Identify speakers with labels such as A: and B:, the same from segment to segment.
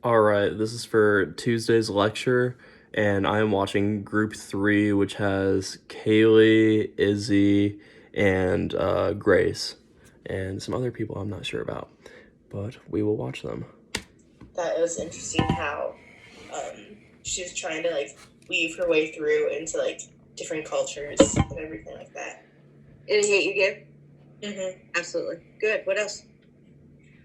A: All right, this is for Tuesday's lecture, and I am watching Group 3, which has Kaylee, Izzy, and Grace, and some other people I'm not sure about, but we will watch them.
B: That it was interesting how she was trying to like weave her way through into like different cultures and everything like that.
C: Any hate you give?
B: Mm-hmm.
C: Absolutely. Good. What else?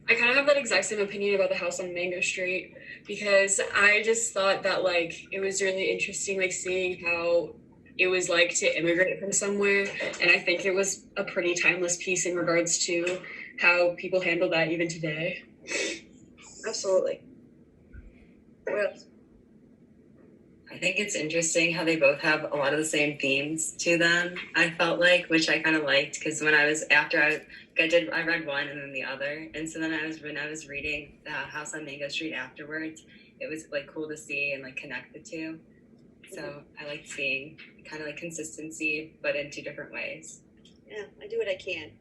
D: I kind of have that exact same opinion about the house on Mango Street because I just thought that like it was really interesting, like seeing how it was like to immigrate from somewhere, and I think it was a pretty timeless piece in regards to how people handle that even today.
C: Absolutely. What else?
E: I think it's interesting how they both have a lot of the same themes to them. I felt like, which I kind of liked, because when I was after I read one and then the other, and so then when I was reading the House on Mango Street afterwards, it was like cool to see and like connect the two. So I like seeing kind of like consistency, but in two different ways.
C: Yeah, I do what I can.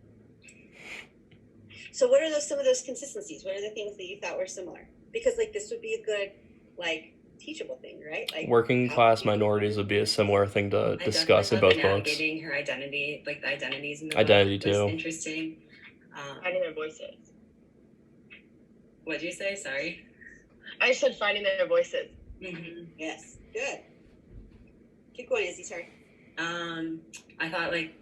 C: So what are some of those consistencies? What are the things that you thought were similar? Because like this would be a good like teachable thing, right? Like
A: Working class minorities would be a similar thing to discuss in both books.
E: Navigating her identity, like the identities in the
A: Identity
E: book
A: too.
E: was interesting.
B: Finding their voices.
E: What'd you say? Sorry.
B: I said finding their voices.
E: Mm-hmm.
C: Yes, good. Keep going, Izzy. Sorry.
E: I thought like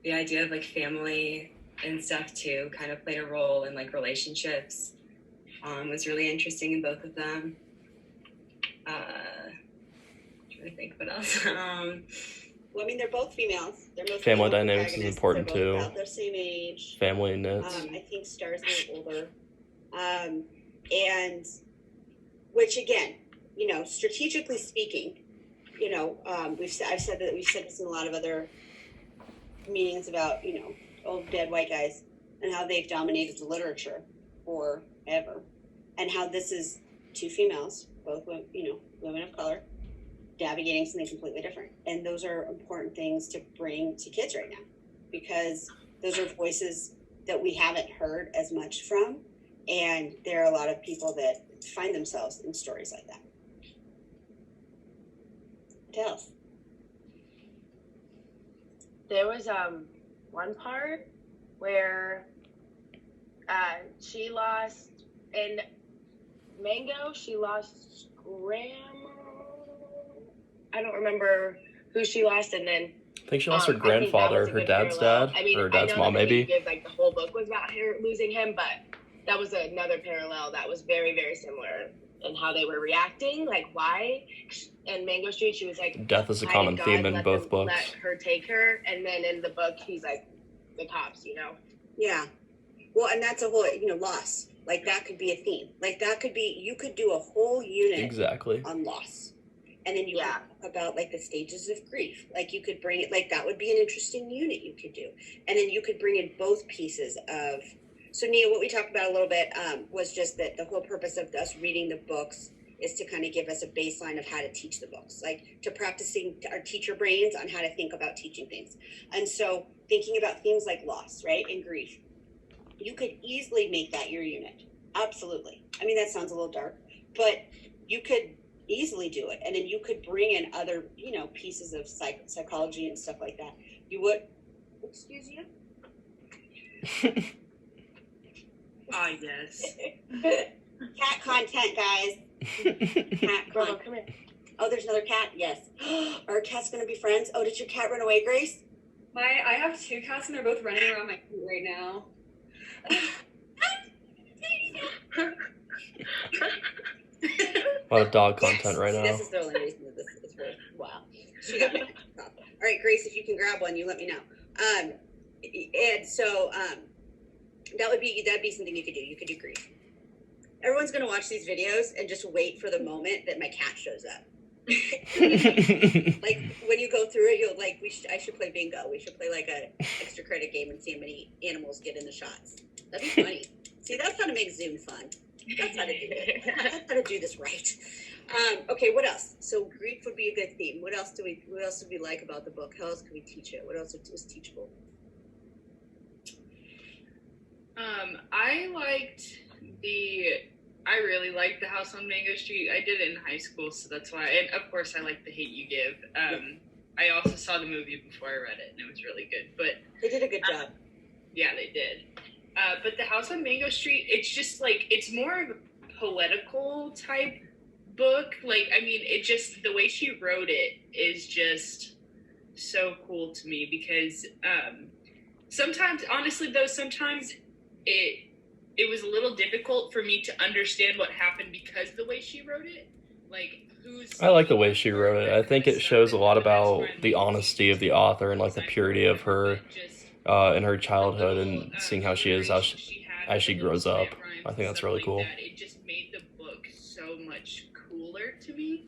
E: the idea of like family and stuff too kind of played a role in like relationships. Was really interesting in both of them. Trying to think what else.
C: Well, I mean, they're both females. They're both
A: Family
C: female
A: dynamics is
C: protagonists.
A: important
C: They're both
A: too.
C: about their same age.
A: Family knits.
C: I think Star's a little older. And which again, you know, strategically speaking, you know, we've said this in a lot of other meetings about, you know, old dead white guys and how they've dominated the literature forever, and how this is two females, both women of color, navigating something completely different. And those are important things to bring to kids right now, because those are voices that we haven't heard as much from, and there are a lot of people that find themselves in stories like that. What else?
B: There was one part where she lost in Mango. She lost grandma. I don't remember who she lost, and then
A: I think she lost her grandfather, her dad's dad, or her dad's mom, maybe.
B: Like the whole book was about her losing him, but that was another parallel that was very, very similar in how they were reacting. Like why? In Mango Street, she was like,
A: death is a common theme in both books.
B: Let her take her, and then in the book, he's like, the cops, you know.
C: Yeah. Well, and that's a whole, you know, loss. Like that could be a theme. Like that could be, you could do a whole unit
A: exactly
C: on loss. And then you talk about like the stages of grief. Like you could bring it, like that would be an interesting unit you could do. And then you could bring in both pieces of, so Nia, what we talked about a little bit was just that the whole purpose of us reading the books is to kind of give us a baseline of how to teach the books, like to practicing our teacher brains on how to think about teaching things. And so thinking about themes like loss, right, and grief, you could easily make that your unit. Absolutely. I mean, that sounds a little dark, but you could easily do it. And then you could bring in other, you know, pieces of psychology and stuff like that. You would, excuse you?
E: Yes.
C: Cat content, guys. Cat content.
B: Come here.
C: Oh, there's another cat? Yes. Are cats going to be friends? Oh, did your cat run away, Grace?
D: I have two cats and they're both running around my feet right now.
A: A lot of dog content right now.
C: This is the only reason that this is worth. Wow. She got me. All right, Grace, if you can grab one, you let me know. And so that'd be something you could do. You could do grief. Everyone's gonna watch these videos and just wait for the moment that my cat shows up. Like when you go through it, you'll like, I should play bingo. We should play like a extra credit game and see how many animals get in the shots. That'd be funny. See, that's how to make Zoom fun. That's how to do it. That's how to do this right. Okay, what else? So grief would be a good theme. What else do we like about the book? How else can we teach it? What else is teachable?
F: I liked the I really like The House on Mango Street. I did it in high school, so that's why. And of course, I like The Hate You Give. I also saw the movie before I read it, and it was really good. But
C: They did a good job.
F: yeah, they did. But The House on Mango Street, it's just like, it's more of a poetical type book. Like, I mean, it just, the way she wrote it is just so cool to me because sometimes, honestly though, sometimes it was a little difficult for me to understand what happened because of the way she wrote it. Like,
A: I like the way she wrote it. I think it shows a lot about the honesty of the author and like the purity of her in her childhood and seeing how she is as she grows up. I think that's really cool.
F: It just made the book so much cooler to me.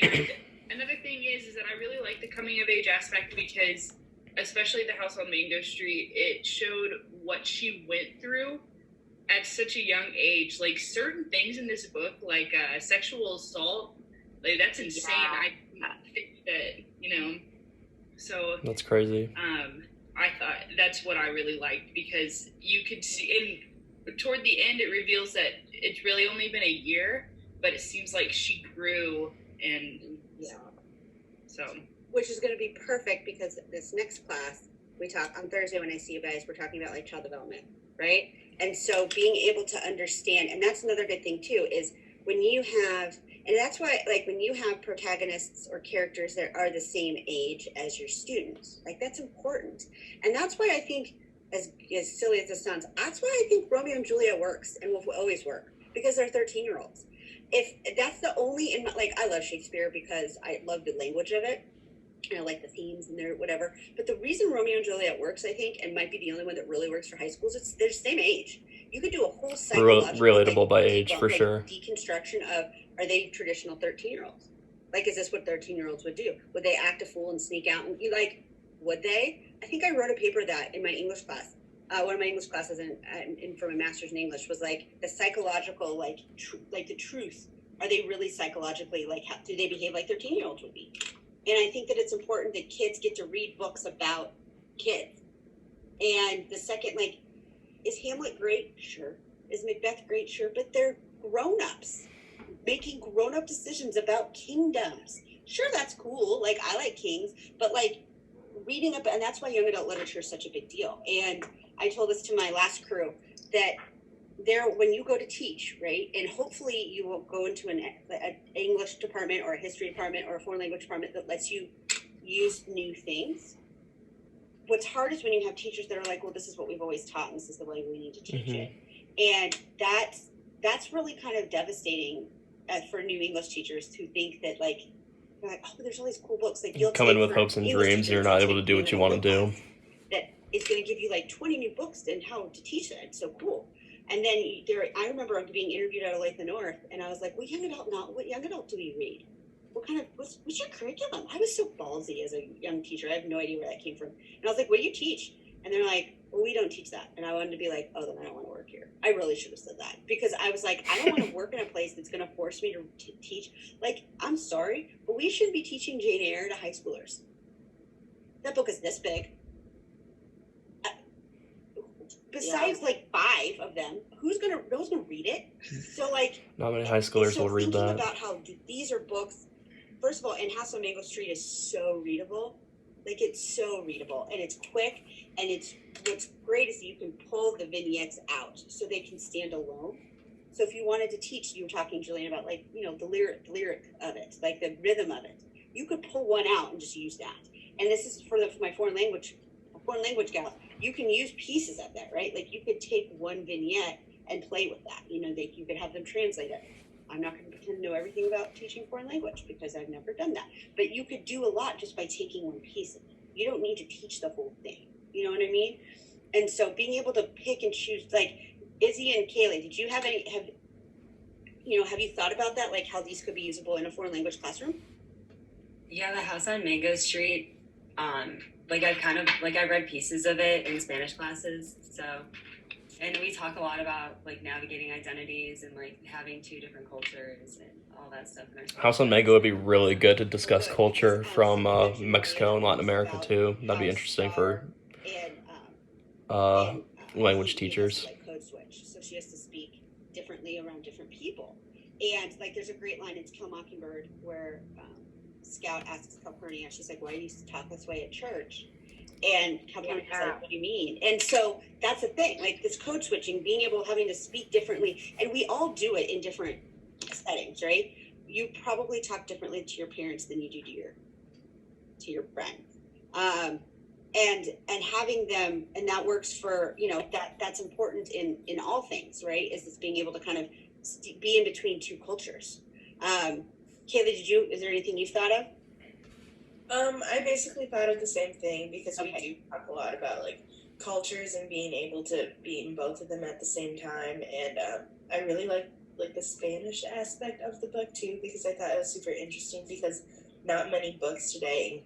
F: And another thing is that I really like the coming of age aspect because, especially The House on Mango Street, it showed what she went through at such a young age. Like, certain things in this book, like sexual assault, like, that's insane.
B: Yeah.
F: I think that, you know, so
A: That's crazy.
F: I thought that's what I really liked because you could see, and toward the end, it reveals that it's really only been a year, but it seems like she grew, and
C: Yeah.
F: so.
C: Which is going to be perfect because this next class we talk on Thursday when I see you guys, we're talking about like child development, right? And so being able to understand, and that's another good thing too, is when you have, and that's why, like, when you have protagonists or characters that are the same age as your students, like, that's important. And that's why I think, as silly as this sounds, that's why I think Romeo and Juliet works and will always work, because they're 13-year-olds. If that's the only, like, I love Shakespeare because I love the language of it, and I like the themes and their whatever. But the reason Romeo and Juliet works, I think, and might be the only one that really works for high schools, it's they're the same age. You could do a whole psychological
A: relatable by age, for
C: like,
A: sure.
C: deconstruction of, are they traditional 13-year-olds? Like, is this what 13-year-olds would do? Would they act a fool and sneak out? And you like, would they? I think I wrote a paper that in my English class. One of my English classes for my master's in English was like the psychological, like the truth. Are they really psychologically, like, how do they behave like 13-year-olds would be? And I think that it's important that kids get to read books about kids. And the second, like, is Hamlet great? Sure. Is Macbeth great? Sure. But they're grown-ups making grown-up decisions about kingdoms. Sure, that's cool. Like, I like kings, but like reading up, and that's why young adult literature is such a big deal. And I told this to my last crew that when you go to teach, right, and hopefully you will go into an English department or a history department or a foreign language department that lets you use new things. What's hard is when you have teachers that are like, well, this is what we've always taught and this is the way we need to teach it. And that's really kind of devastating for new English teachers who think that, like, they're like, oh, there's all these cool books. Like,
A: Come in with hopes and dreams and you're not able to do what you want to do.
C: That is going to give you like 20 new books and how to teach it. It's so cool. And then I remember being interviewed at Olathe North, and I was like, what young adult do we read? What kind of, what's your curriculum? I was so ballsy as a young teacher. I have no idea where that came from. And I was like, what do you teach? And they're like, well, we don't teach that. And I wanted to be like, oh, then I don't want to work here. I really should have said that, because I was like, I don't want to work in a place that's going to force me to teach. Like, I'm sorry, but we shouldn't be teaching Jane Eyre to high schoolers. That book is this big. Besides, like 5 of them, no one's gonna read it. So, like,
A: not many high schoolers will read that.
C: About how these are books. First of all, and House on Mango Street is so readable. Like, it's so readable and it's quick, and what's great is you can pull the vignettes out so they can stand alone. So if you wanted to teach, you were talking, Julian, about, like, you know, the lyric of it, like the rhythm of it. You could pull one out and just use that. And this is for my foreign language gal. You can use pieces of that, right? Like, you could take one vignette and play with that. You know, you could have them translate it. I'm not going to pretend to know everything about teaching foreign language because I've never done that. But you could do a lot just by taking one piece of it. You don't need to teach the whole thing. You know what I mean? And so being able to pick and choose, like Izzy and Kaylee, did you have you thought about that? Like, how these could be usable in a foreign language classroom?
E: Yeah, The House on Mango Street. I read pieces of it in Spanish classes. So, and we talk a lot about like navigating identities and like having 2 different cultures and all that stuff.
A: House on Mango would be really good to discuss culture from Mexico and Latin America too. That'd be interesting for language teachers.
C: Like code switch, so she has to speak differently around different people. And like, there's a great line in To Kill a Mockingbird where Scout asks Calpurnia, she's like, why do you talk this way at church? And Calpurnia's like, what do you mean? And so that's the thing, like this code switching, being able, having to speak differently, and we all do it in different settings, right? You probably talk differently to your parents than you do to your friends. And having them, and that works for, you know, that's important in all things, right? Is this being able to kind of be in between two cultures. Kayla, is there anything you've thought of?
G: I basically thought of the same thing because we
C: Okay.
G: do talk a lot about like cultures and being able to be in both of them at the same time. And I really like the Spanish aspect of the book too, because I thought it was super interesting because not many books today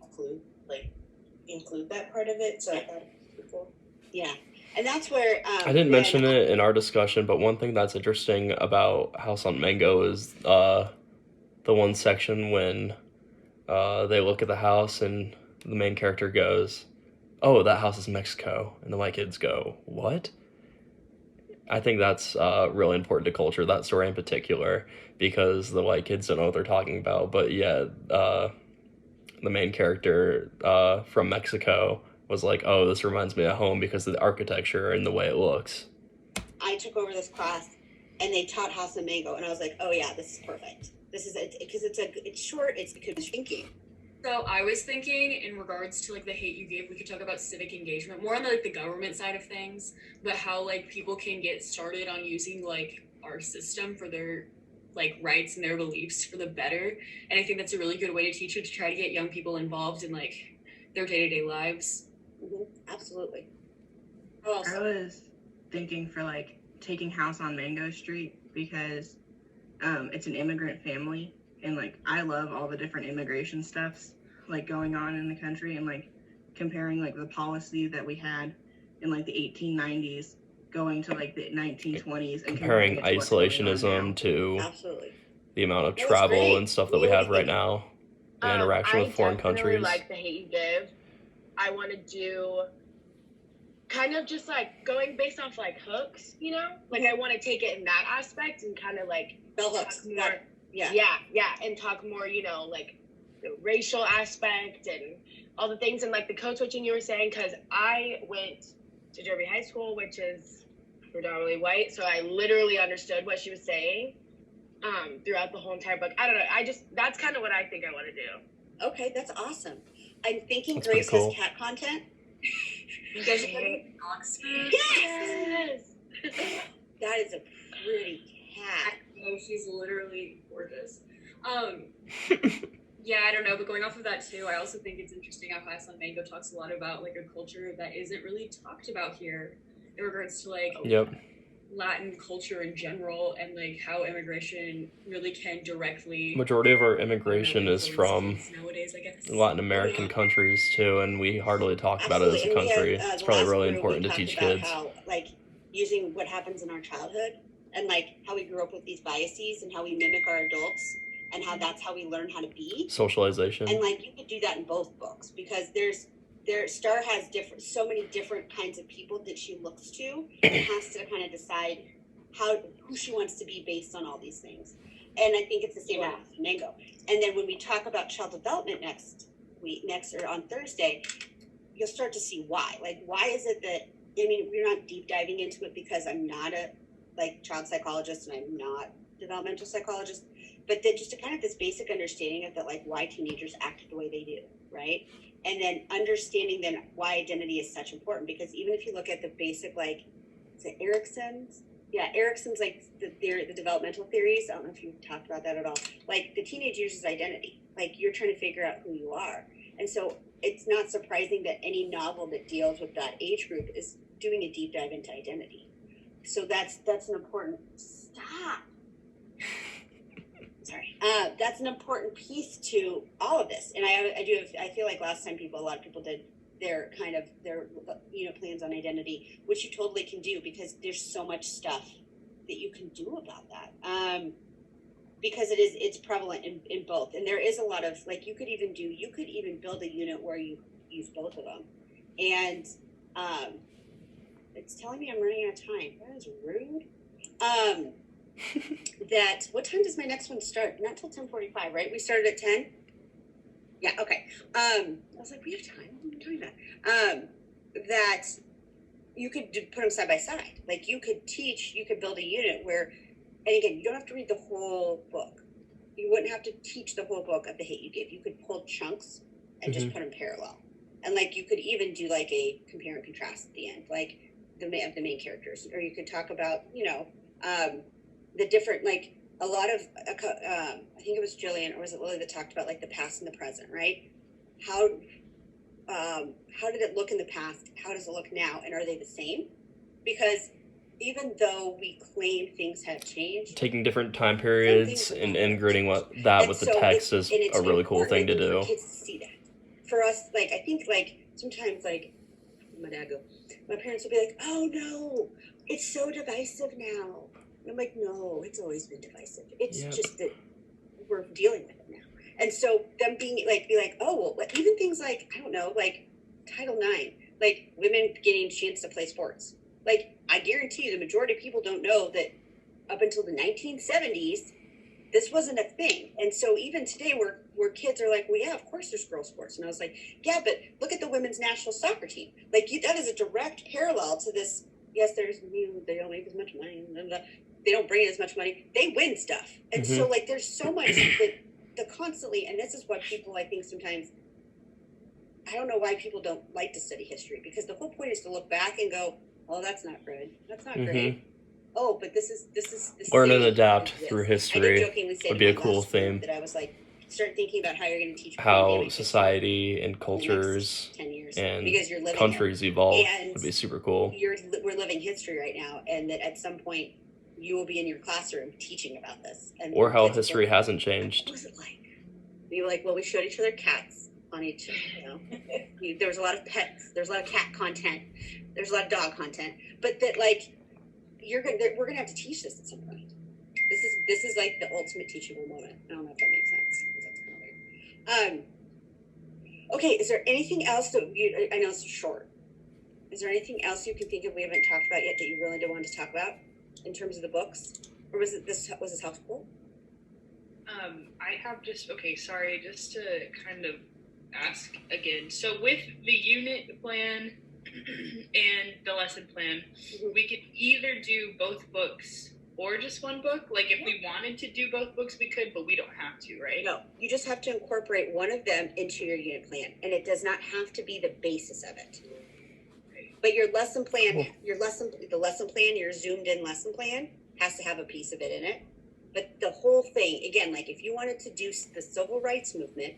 G: include that part of it. So I thought it was pretty cool.
C: Yeah. And that's where
A: I didn't mention it in our discussion, but one thing that's interesting about House on Mango is the one section when they look at the house and the main character goes, "Oh, that house is Mexico," and the white kids go, "What?" I think that's really important to culture, that story in particular, because the white kids don't know what they're talking about. But yeah, the main character from Mexico was like, "Oh, this reminds me of home because of the architecture and the way it looks."
C: I took over this class and they taught House of Mango, and I was like, oh yeah, this is perfect. This is it, because it's short, it's good thinking.
D: So I was thinking in regards to like the hate you gave, we could talk about civic engagement more on the, like the government side of things, but how like people can get started on using like our system for their like rights and their beliefs for the better. And I think that's a really good way to teach it, to try to get young people involved in like their day-to-day lives.
C: Absolutely.
D: Oh,
H: I was thinking for like taking House on Mango Street because it's an immigrant family, and like I love all the different immigration stuffs like going on in the country, and like comparing like the policy that we had in like the 1890s going to like the 1920s and
A: Comparing
H: it to what's going on now.
A: isolationism to
C: Absolutely.
A: the amount of
C: That was
A: travel
C: great.
A: and stuff that we
C: What do
A: have
C: you
A: right
C: think?
A: now, and interaction with foreign
B: I definitely
A: countries.
B: like the hate you give. I want to do kind of just like going based off like hooks, you know? Like I want to take it in that aspect and kind of like
C: Bell hooks.
B: talk more.
C: Yeah.
B: Yeah, and talk more, you know, like the racial aspect and all the things and like the code switching you were saying, because I went to Derby High School, which is predominantly white, so I literally understood what she was saying throughout the whole entire book. I don't know, that's kind of what I think I want to do.
C: Okay, that's awesome. I'm thinking
A: That's
C: Grace
A: pretty cool.
C: has cat content.
D: you guys are getting Oxford?
C: Yes! That is a pretty cat.
D: Oh, she's literally gorgeous. Yeah, I don't know, but going off of that too, I also think it's interesting how House on Mango talks a lot about like a culture that isn't really talked about here in regards to like
A: Yep.
D: Latin culture in general, and like how immigration really can directly
A: Majority of our immigration is from
D: influence kids nowadays, I guess.
A: Latin American countries too, and we hardly talk about it as a
C: Absolutely. And we
A: country.
C: had,
A: It's
C: the
A: probably
C: last
A: really
C: group,
A: important
C: we
A: to teach
C: talked about
A: kids.
C: How, like, using what happens in our childhood and like how we grew up with these biases and how we mimic our adults and how that's how we learn how to be.
A: Socialization.
C: And like you could do that in both books because Star has so many different kinds of people that she looks to and has to kind of decide who she wants to be based on all these things. And I think it's the same with Mango. And then when we talk about child development next or on Thursday, you'll start to see why. Like, why is it that, I mean, we're not deep diving into it because I'm not a child psychologist and I'm not developmental psychologist, but then just a kind of this basic understanding of that, like why teenagers act the way they do, right? And then understanding then why identity is such important, because even if you look at the basic, like, is it Erickson's? Yeah, Erickson's like the developmental theories. I don't know if you've talked about that at all. Like the teenage years is identity. Like you're trying to figure out who you are. And so it's not surprising that any novel that deals with that age group is doing a deep dive into identity. So that's an important that's an important piece to all of this. And I feel like last time a lot of people did their plans on identity, which you totally can do because there's so much stuff that you can do about that. Because it's prevalent in both. And there is a lot of, like, you could even build a unit where you use both of them. And it's telling me I'm running out of time. That is rude. that, what time does my next one start? Not till 10:45, right? We started at 10? Yeah, okay. I was like, we have time. What are we talking about? That you could put them side by side. Like you could build a unit where, and again, you don't have to read the whole book. You wouldn't have to teach the whole book of The Hate U Give. You could pull chunks and just put them parallel. And like you could even do like a compare and contrast at the end, like the main characters, or you could talk about, the different, like a lot of, I think it was Jillian or was it Lily that talked about like the past and the present, right? How did it look in the past? How does it look now? And are they the same? Because even though we claim things have changed,
A: Taking different time periods and integrating with the text is a really cool thing to do.
C: For kids to see that. For us, like I think like sometimes like my parents will be like, "Oh no, it's so divisive now." And I'm like, "No, it's always been divisive. It's just that we're dealing with it now." And so them be like, "Oh, well," even things like I don't know, like Title IX, like women getting a chance to play sports. Like I guarantee you, the majority of people don't know that up until the 1970s, this wasn't a thing. And so even today, where kids are like, well, yeah, of course there's girls sports. And I was like, yeah, but look at the women's national soccer team. Like that is a direct parallel to this. Yes, they don't make as much money. They don't bring in as much money. They win stuff. And so like, there's so much that the constantly, and this is what people, I think sometimes, I don't know why people don't like to study history, because the whole point is to look back and go, oh, that's not good. That's not great. Oh, but this is
A: Learn and adapt through
C: I
A: history
C: did jokingly say
A: would be a
C: to my
A: cool
C: last group
A: theme.
C: that I was like, start thinking about how you're going to teach
A: How
C: pandemic
A: society and
C: in the next
A: cultures
C: 10 years,
A: and
C: because you're living
A: countries evolve
C: And
A: would be super cool.
C: we're living history right now, and that at some point you will be in your classroom teaching about this, and
A: Or how
C: kids will
A: history
C: go,
A: hasn't
C: what
A: changed.
C: was it like? We were like, well, we showed each other cats on each, there was a lot of pets, there's a lot of cat content, there's a lot of dog content, but that like we're gonna have to teach this at some point. This is like the ultimate teachable moment. I don't know if that makes sense, because that's kind of weird. Okay, is there anything else that I know it's short. Is there anything else you can think of we haven't talked about yet that you really do want to talk about in terms of the books, or was this helpful?
F: I have just to kind of ask again. So with the unit plan and the lesson plan, we could either do both books or just one book. Like if we wanted to do both books, we could, but we don't have to, right?
C: No, you just have to incorporate one of them into your unit plan, and it does not have to be the basis of it. But your lesson plan, your zoomed in lesson plan has to have a piece of it in it. But the whole thing, again, like if you wanted to do the civil rights movement,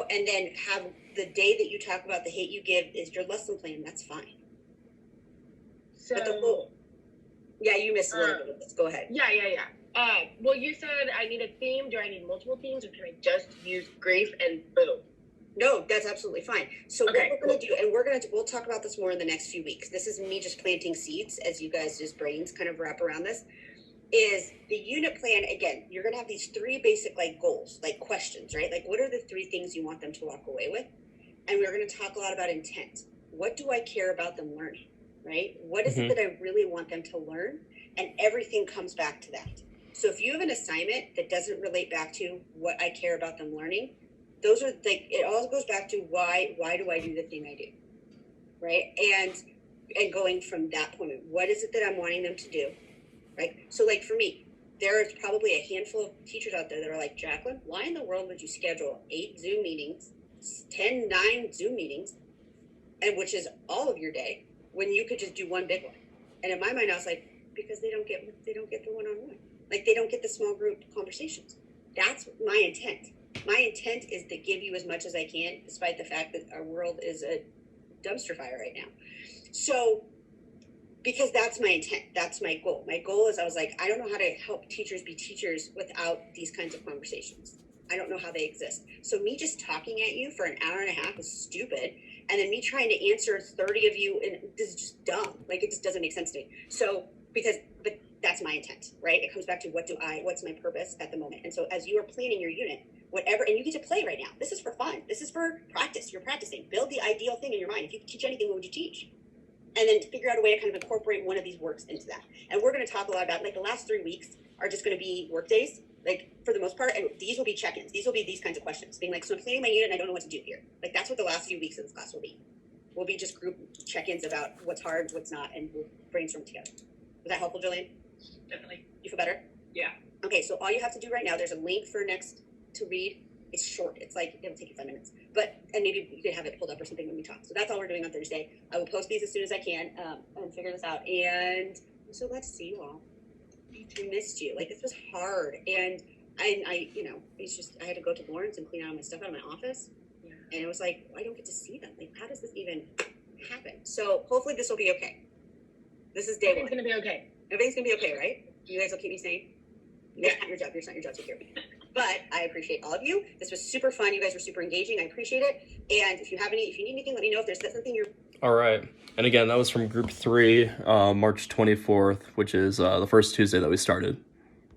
C: and then have the day that you talk about The Hate U Give is your lesson plan, that's fine.
B: So,
C: But the whole, yeah, you missed a little bit of this. Go ahead.
B: yeah. Well, you said I need a theme. Do I need multiple themes, or can I just use grief and boom?
C: No, that's absolutely fine. So
B: Okay,
C: what we're going to do, and we'll talk about this more in the next few weeks. This is me just planting seeds as you guys' just brains kind of wrap around this. Is the unit plan, again, you're going to have these three basic like goals, like questions, right? Like what are the three things you want them to walk away with? And we're going to talk a lot about intent. What do I care about them learning, right? What is it that I really want them to learn? And everything comes back to that. So if you have an assignment that doesn't relate back to what I care about them learning, those are like, it all goes back to why do I do the thing I do, right? And going from that point, what is it that I'm wanting them to do, right? So like for me, there's probably a handful of teachers out there that are like, Jacqueline, why in the world would you schedule 8 Zoom meetings, 9 Zoom meetings, and which is all of your day, when you could just do one big one? And in my mind, I was like, because they don't get the one-on-one, like they don't get the small group conversations. That's my intent. My intent is to give you as much as I can, despite the fact that our world is a dumpster fire right now. So, because that's my intent, that's my goal. My goal is, I was like, I don't know how to help teachers be teachers without these kinds of conversations. I don't know how they exist. So me just talking at you for an hour and a half is stupid. And then me trying to answer 30 of you, and this is just dumb. Like, it just doesn't make sense to me. So, but that's my intent, right? It comes back to what's my purpose at the moment. And so as you are planning your unit, whatever, and you get to play right now. This is for fun. This is for practice. You're practicing. Build the ideal thing in your mind. If you could teach anything, what would you teach? and then figure out a way to kind of incorporate one of these works into that. And we're going to talk a lot about, like, the last 3 weeks are just going to be work days, like, for the most part, and these will be check-ins. These will be these kinds of questions, being like, so I'm planning my unit and I don't know what to do here. Like, that's what the last few weeks of this class will be. We'll be just group check-ins about what's hard, what's not, and we'll brainstorm together. Was that helpful, Jillian?
F: Definitely.
C: You feel better?
F: Yeah.
C: Okay, so all you have to do right now, there's a link for next to read. It's short. It's like, it'll take you 5 minutes. And maybe you could have it pulled up or something when we talk. So that's all we're doing on Thursday. I will post these as soon as I can and figure this out. And I'm so glad to see you all. I missed you. Like, this was hard. And I you know, it's just, I had to go to Lawrence and clean out my stuff out of my office.
F: Yeah.
C: And it was like, I don't get to see them. Like, how does this even happen? So hopefully this will be okay. This is day
B: It's
C: one.
B: gonna be okay.
C: Everything's gonna be okay, right? You guys will keep me sane? It's not your job. It's not your job to take care of me. But I appreciate all of you. This was super fun. You guys were super engaging. I appreciate it. And if you need anything, let me know. If there's something you're
A: All right. And again, that was from group 3, March 24th, which is the first Tuesday that we started.